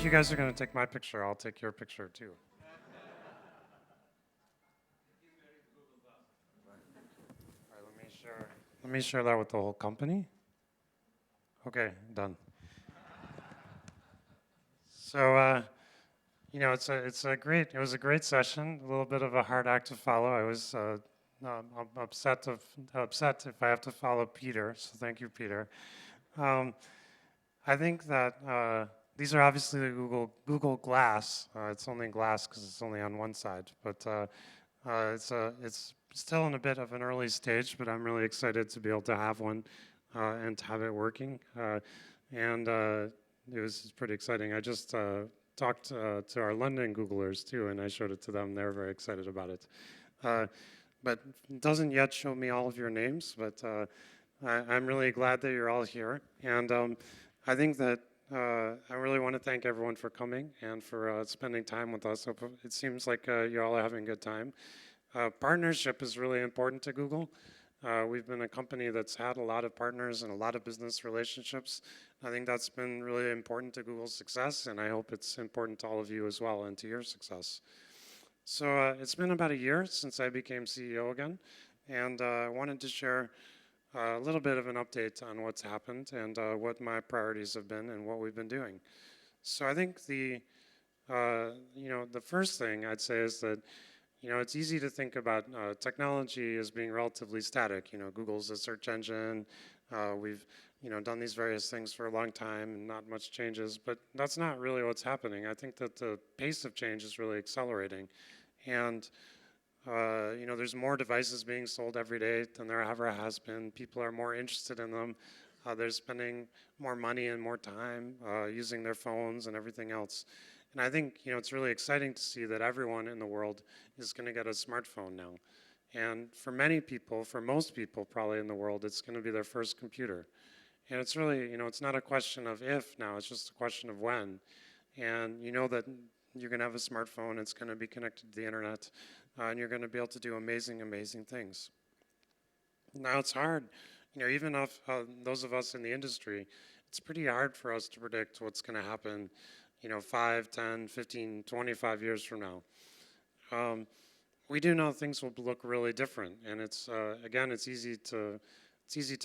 you guys are going to take my picture, I'll take your picture too. All right, let me share that with the whole company. Okay, done. So, it was a great session. A little bit of a hard act to follow. I was I'm upset if I have to follow Peter. So thank you, Peter. Um, I think that these are obviously the Google Glass. It's only glass because it's only on one side, but it's still in a bit of an early stage. But I'm really excited to be able to have one and to have it working. And it was pretty exciting. I just talked to our London Googlers too, and I showed it to them. They're very excited about it. But it doesn't yet show me all of your names, but I'm really glad that you're all here. And I think that I really want to thank everyone for coming and for spending time with us. It seems like you all are having a good time. Partnership is really important to Google. We've been a company that's had a lot of partners and a lot of business relationships. I think that's been really important to Google's success, and I hope it's important to all of you as well and to your success. So it's been about a year since I became CEO again, and I wanted to share a little bit of an update on what's happened and what my priorities have been and what we've been doing. So I think the first thing I'd say is that it's easy to think about technology as being relatively static. Google's a search engine. We've done these various things for a long time and not much changes, but that's not really what's happening. I think that the pace of change is really accelerating, and there's more devices being sold every day than there ever has been. People are more interested in them. They're spending more money and more time using their phones and everything else. And I think it's really exciting to see that everyone in the world is going to get a smartphone now. And for many people, for most people probably in the world, it's going to be their first computer. And it's really, it's not a question of if now, it's just a question of when. And you know that you're going to have a smartphone, it's going to be connected to the internet, and you're going to be able to do amazing, amazing things. Now it's hard, even if those of us in the industry, it's pretty hard for us to predict what's going to happen 5, 10, 15, 25 years from now. We do know things will look really different, and it's again, it's easy to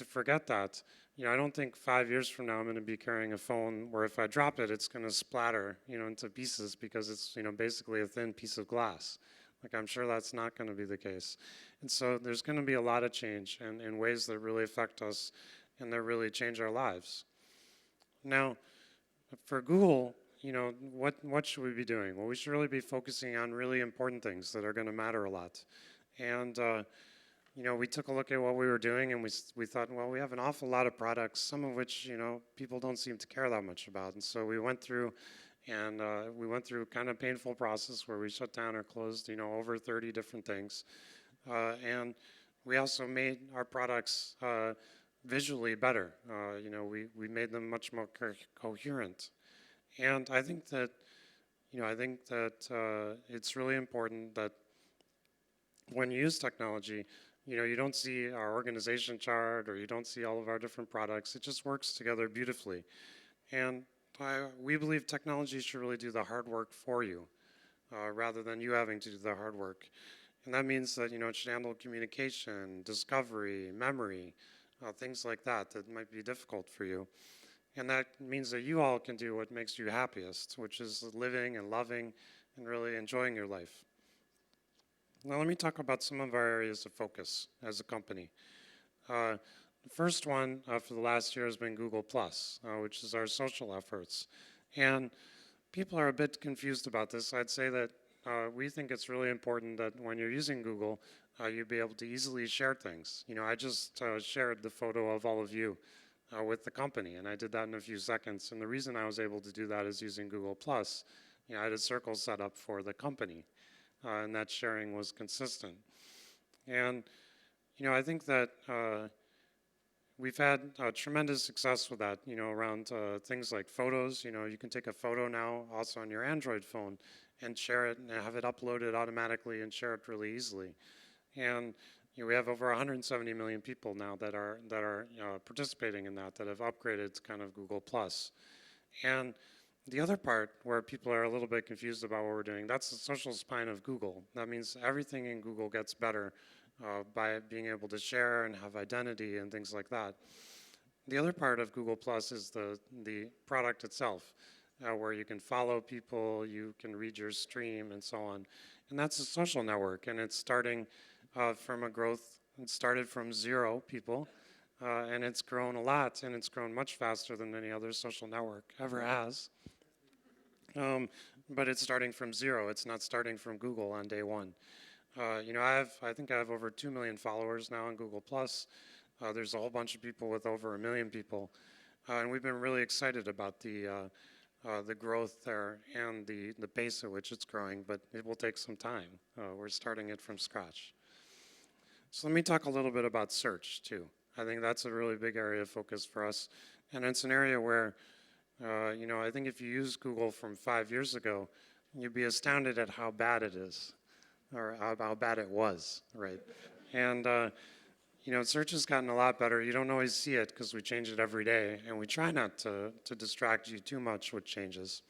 forget that. I don't think 5 years from now I'm going to be carrying a phone where if I drop it, it's going to splatter, into pieces because it's basically a thin piece of glass. Like I'm sure that's not going to be the case, and so there's going to be a lot of change in ways that really affect us and that really change our lives. Now, for Google, what should we be doing? Well, we should really be focusing on really important things that are going to matter a lot. And, we took a look at what we were doing and we thought, well, we have an awful lot of products, some of which, people don't seem to care that much about. And so we went through and we went through kind of painful process where we shut down or closed, over 30 different things. And we also made our products visually better. We made them much more coherent. And I think that, it's really important that when you use technology, you don't see our organization chart or you don't see all of our different products. It just works together beautifully. And we believe technology should really do the hard work for you rather than you having to do the hard work. And that means that, it should handle communication, discovery, memory, things like that might be difficult for you. And that means that you all can do what makes you happiest, which is living and loving and really enjoying your life. Now let me talk about some of our areas of focus as a company. The first one for the last year has been Google+, which is our social efforts. And people are a bit confused about this. I'd say that we think it's really important that when you're using Google, you'll be able to easily share things. I just shared the photo of all of you with the company, and I did that in a few seconds. And the reason I was able to do that is using Google+. I had a circle set up for the company, and that sharing was consistent. And I think that we've had tremendous success with that, around things like photos. You can take a photo now also on your Android phone and share it and have it uploaded automatically and share it really easily. And we have over 170 million people now that are participating in that have upgraded to kind of Google+. And The other part where people are a little bit confused about what we're doing, that's the social spine of Google. That means everything in Google gets better by being able to share and have identity and things like that. The other part of Google Plus is the product itself, where you can follow people, you can read your stream, and so on. And that's a social network, and it's starting from a growth. It started from 0 people, and it's grown a lot, and it's grown much faster than any other social network ever has. But it's starting from 0. It's not starting from Google on day one. I think I have over 2 million followers now on Google Plus. There's a whole bunch of people with over 1 million people, and we've been really excited about the growth there and the pace at which it's growing. But it will take some time. We're starting it from scratch. So let me talk a little bit about search too. I think that's a really big area of focus for us, and it's an area where I think if you use Google from 5 years ago, you'd be astounded at how bad it is, or how bad it was, right? And search has gotten a lot better. You don't always see it because we change it every day, and we try not to distract you too much with changes.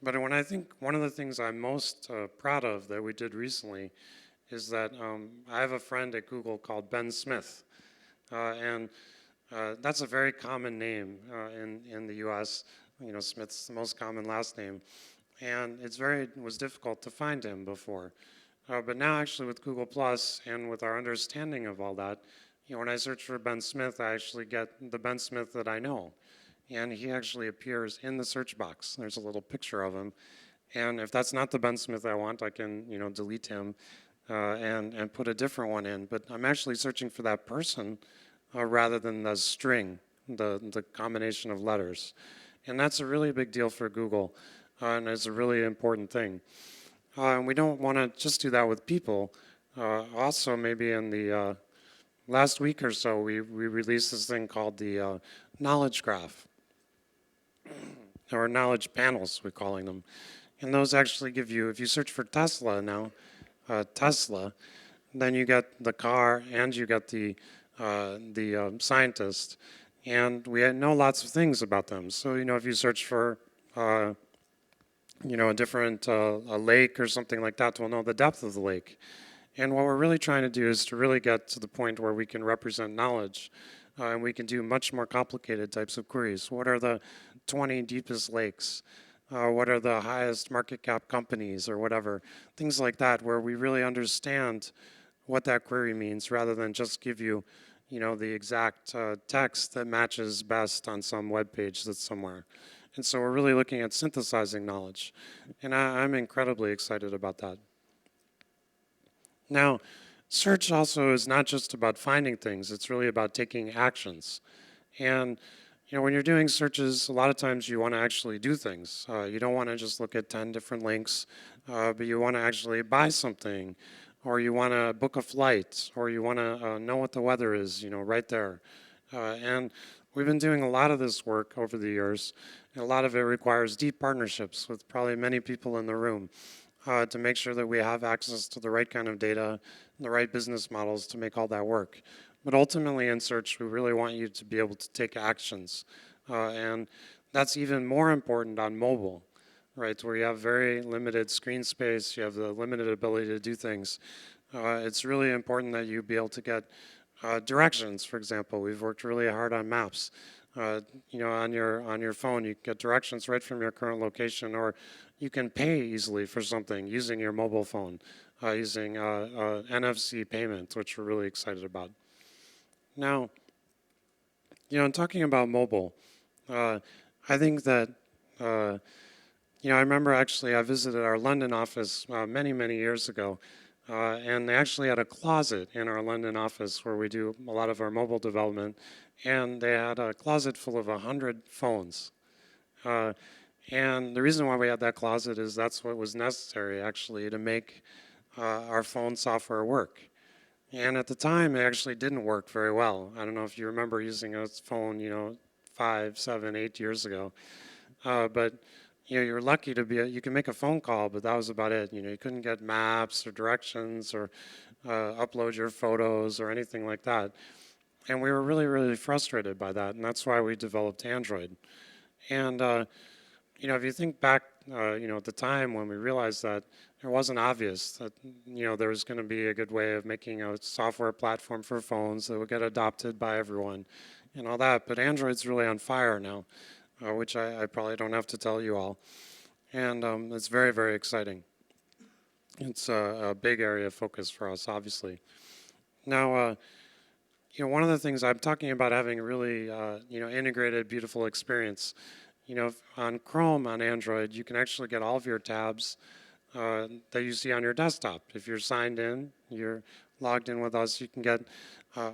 But when I think one of the things I'm most proud of that we did recently is that I have a friend at Google called Ben Smith, and that's a very common name in the U.S. Smith's the most common last name, and it was difficult to find him before. But now, actually, with Google Plus and with our understanding of all that, when I search for Ben Smith, I actually get the Ben Smith that I know, and he actually appears in the search box. There's a little picture of him, and if that's not the Ben Smith I want, I can delete him and put a different one in. But I'm actually searching for that person. Rather than the string, the combination of letters. And that's a really big deal for Google, and it's a really important thing. And we don't want to just do that with people. Also, maybe in the last week or so, we released this thing called the knowledge graph, or knowledge panels, we're calling them. And those actually give you, if you search for Tesla now, Tesla, then you get the car and you get the scientist, and we know lots of things about them. So if you search for a different a lake or something like that, we'll know the depth of the lake. And what we're really trying to do is to really get to the point where we can represent knowledge, and we can do much more complicated types of queries. What are the 20 deepest lakes? What are the highest market cap companies, or whatever, things like that, where we really understand what that query means, rather than just give you, the exact text that matches best on some web page that's somewhere. And so we're really looking at synthesizing knowledge, and I'm incredibly excited about that. Now, search also is not just about finding things, it's really about taking actions. And when you're doing searches, a lot of times you want to actually do things. You don't want to just look at 10 different links, but you want to actually buy something, or you want to book a flight, or you want to know what the weather is, right there. And we've been doing a lot of this work over the years, and a lot of it requires deep partnerships with probably many people in the room to make sure that we have access to the right kind of data and the right business models to make all that work. But ultimately in search, we really want you to be able to take actions. And that's even more important on mobile, right, where you have very limited screen space, you have the limited ability to do things. It's really important that you be able to get directions, for example. We've worked really hard on maps. On your phone, you get directions right from your current location, or you can pay easily for something using your mobile phone, using NFC payments, which we're really excited about. Now, in talking about mobile, I think that I remember actually I visited our London office many, many years ago, and they actually had a closet in our London office where we do a lot of our mobile development, and they had a closet full of 100 phones. And the reason why we had that closet is that's what was necessary, actually, to make our phone software work. And at the time, it actually didn't work very well. I don't know if you remember using a phone, 5, 7, 8 years ago. But you're lucky to you can make a phone call, but that was about it. You couldn't get maps or directions or upload your photos or anything like that. And we were really, really frustrated by that, and that's why we developed Android. And if you think back, at the time when we realized that it wasn't obvious that, there was going to be a good way of making a software platform for phones that would get adopted by everyone and all that. But Android's really on fire now, which I probably don't have to tell you all. And it's very, very exciting. It's a big area of focus for us, obviously. Now, one of the things I'm talking about having a really, integrated, beautiful experience. On Chrome on Android, you can actually get all of your tabs that you see on your desktop. If you're signed in, you're logged in with us, you can get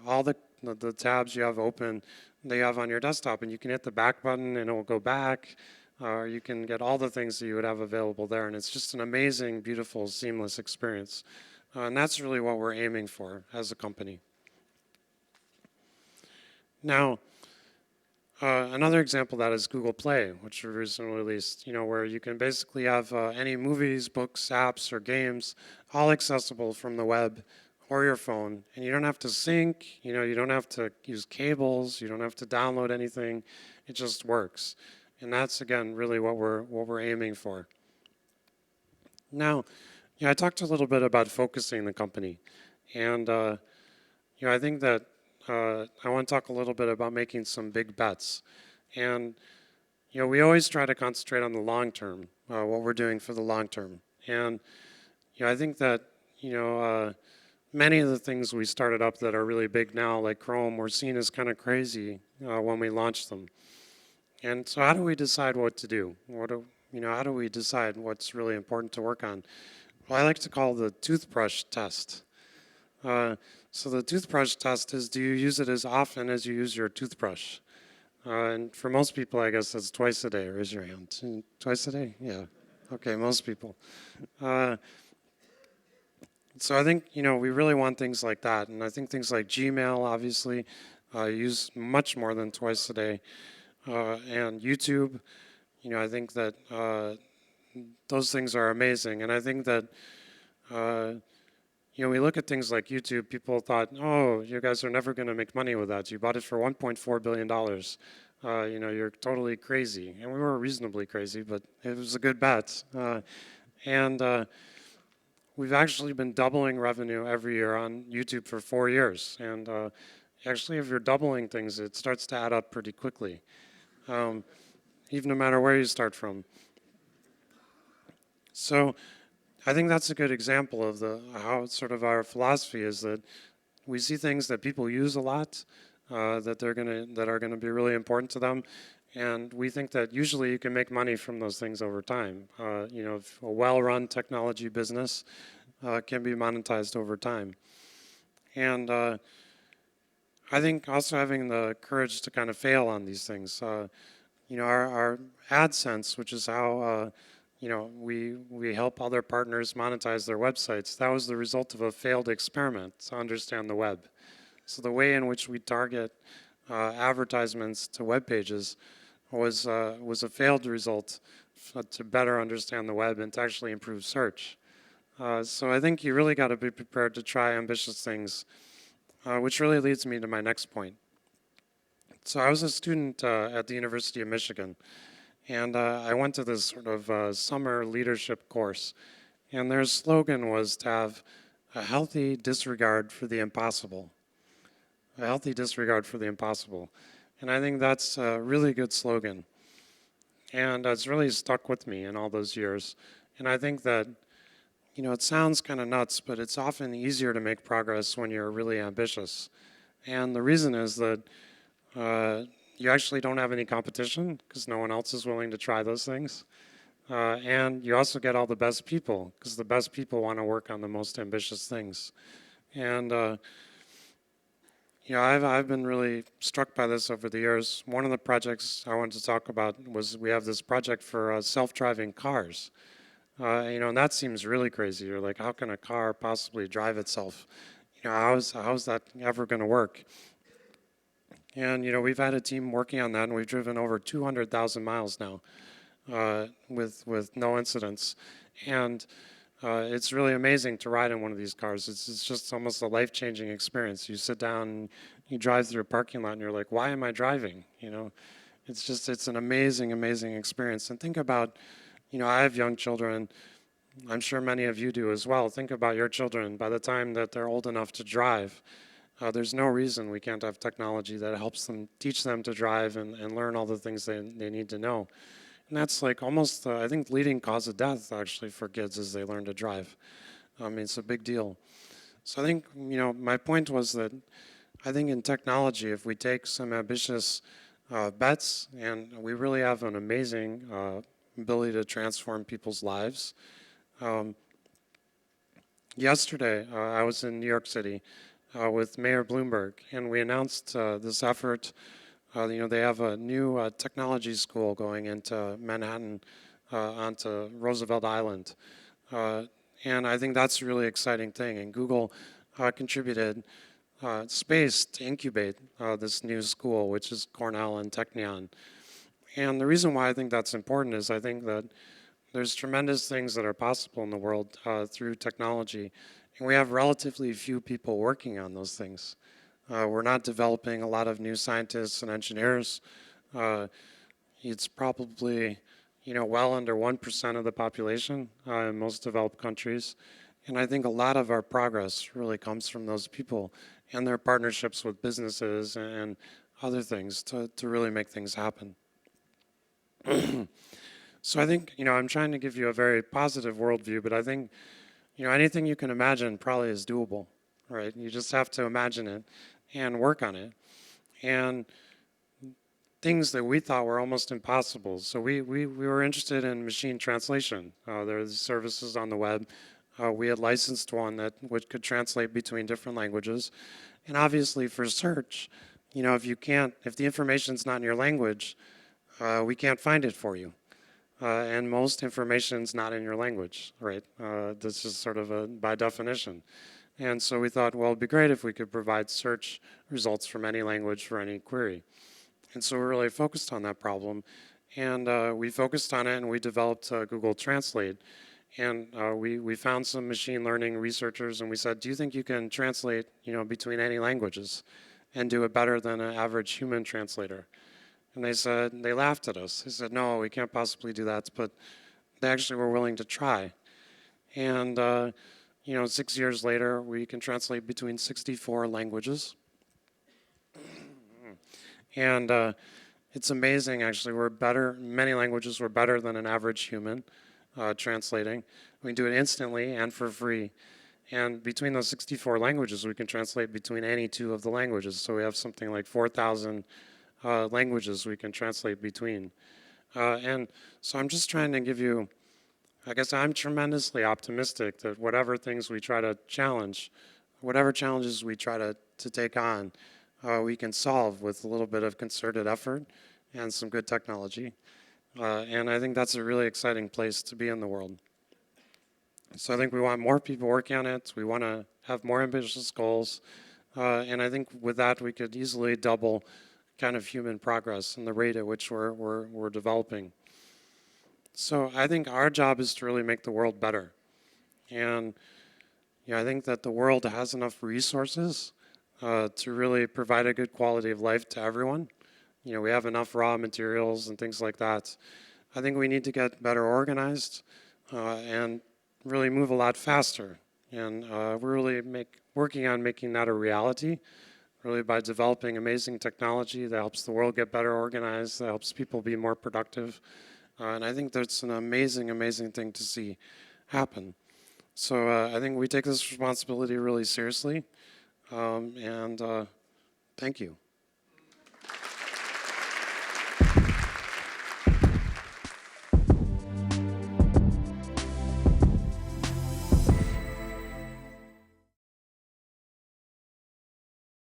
all the tabs you have open that you have on your desktop, and you can hit the back button and it will go back, or you can get all the things that you would have available there, and it's just an amazing, beautiful, seamless experience. And that's really what we're aiming for as a company. Now, another example of that is Google Play, which we recently released, where you can basically have any movies, books, apps, or games all accessible from the web or your phone. And you don't have to sync, you don't have to use cables, you don't have to download anything. It just works. And that's, again, really what we're aiming for. Now, I talked a little bit about focusing the company. And, I think that I want to talk a little bit about making some big bets. And, we always try to concentrate on the long term, what we're doing for the long term. And, I think that, many of the things we started up that are really big now, like Chrome, were seen as kind of crazy when we launched them. And so how do we decide what to do? How do we decide what's really important to work on? Well, I like to call the toothbrush test. So the toothbrush test is, do you use it as often as you use your toothbrush? And for most people, I guess that's twice a day. Raise your hand. Twice a day? Yeah. Okay, most people. So I think, we really want things like that. And I think things like Gmail, obviously, use much more than twice a day. And YouTube, I think that those things are amazing. And I think that, we look at things like YouTube, people thought, oh, you guys are never going to make money with that. You bought it for $1.4 billion. You're totally crazy. And we were reasonably crazy, but it was a good bet. And we've actually been doubling revenue every year on YouTube for 4 years. And actually, if you're doubling things, it starts to add up pretty quickly, even no matter where you start from. So I think that's a good example of how sort of our philosophy is that we see things that people use a lot, that are gonna be really important to them, and we think that usually you can make money from those things over time. If a well-run technology business can be monetized over time, and I think also having the courage to kind of fail on these things. Our AdSense, which is how we help other partners monetize their websites. That was the result of a failed experiment to understand the web. So the way in which we target advertisements to web pages was a failed result to better understand the web and to actually improve search. So I think you really got to be prepared to try ambitious things, which really leads me to my next point. So I was a student at the University of Michigan. And I went to this sort of summer leadership course, and their slogan was to have a healthy disregard for the impossible. A healthy disregard for the impossible. And I think that's a really good slogan. And it's really stuck with me in all those years. And I think that, it sounds kind of nuts, but it's often easier to make progress when you're really ambitious. And the reason is that you actually don't have any competition because no one else is willing to try those things. And you also get all the best people because the best people want to work on the most ambitious things. And, I've been really struck by this over the years. One of the projects I wanted to talk about was we have this project for self-driving cars. And that seems really crazy. You're like, how can a car possibly drive itself? How's that ever going to work? And, we've had a team working on that, and we've driven over 200,000 miles now with no incidents. And it's really amazing to ride in one of these cars. It's just almost a life-changing experience. You sit down, and you drive through a parking lot, and you're like, why am I driving? It's an amazing, amazing experience. And think about, I have young children. I'm sure many of you do as well. Think about your children. By the time that they're old enough to drive, there's no reason we can't have technology that helps them, teach them to drive and learn all the things they need to know. And that's like almost, I think, leading cause of death actually for kids as they learn to drive. I mean, it's a big deal. So I think, my point was that I think in technology, if we take some ambitious bets, and we really have an amazing ability to transform people's lives. Um, Yesterday, I was in New York City with Mayor Bloomberg, and we announced this effort. They have a new technology school going into Manhattan onto Roosevelt Island. And I think that's a really exciting thing. And Google contributed space to incubate this new school, which is Cornell and Technion. And the reason why I think that's important is I think that there's tremendous things that are possible in the world through technology. And we have relatively few people working on those things. We're not developing a lot of new scientists and engineers. It's probably, well under 1% of the population in most developed countries. And I think a lot of our progress really comes from those people and their partnerships with businesses and other things to really make things happen. So I think, I'm trying to give you a very positive worldview, but I think, anything you can imagine probably is doable, right? You just have to imagine it and work on it. And things that we thought were almost impossible. So we were interested in machine translation. There are services on the web. We had licensed one that could translate between different languages. And obviously for search, if the information's not in your language, we can't find it for you. And most information's not in your language, right? This is sort of by definition. And so we thought, well, it'd be great if we could provide search results from any language for any query. And so we really focused on that problem. And we focused on it and we developed Google Translate. And we found some machine learning researchers and we said, do you think you can translate, between any languages and do it better than an average human translator? And they laughed at us. They said, no, we can't possibly do that, but they actually were willing to try. And, 6 years later, we can translate between 64 languages. And it's amazing, actually. Many languages were better than an average human translating. We can do it instantly and for free. And between those 64 languages, we can translate between any two of the languages. So we have something like 4,000 languages we can translate between. And so I'm just trying to give you, I guess I'm tremendously optimistic that whatever things we try to challenge, whatever challenges we try to take on, we can solve with a little bit of concerted effort and some good technology. And I think that's a really exciting place to be in the world. So I think we want more people working on it. We want to have more ambitious goals. And I think with that, we could easily double kind of human progress and the rate at which we're developing. So I think our job is to really make the world better. And I think that the world has enough resources to really provide a good quality of life to everyone. We have enough raw materials and things like that. I think we need to get better organized and really move a lot faster. And we're really working on making that a reality, really by developing amazing technology that helps the world get better organized, that helps people be more productive. And I think that's an amazing, amazing thing to see happen. So I think we take this responsibility really seriously. And thank you.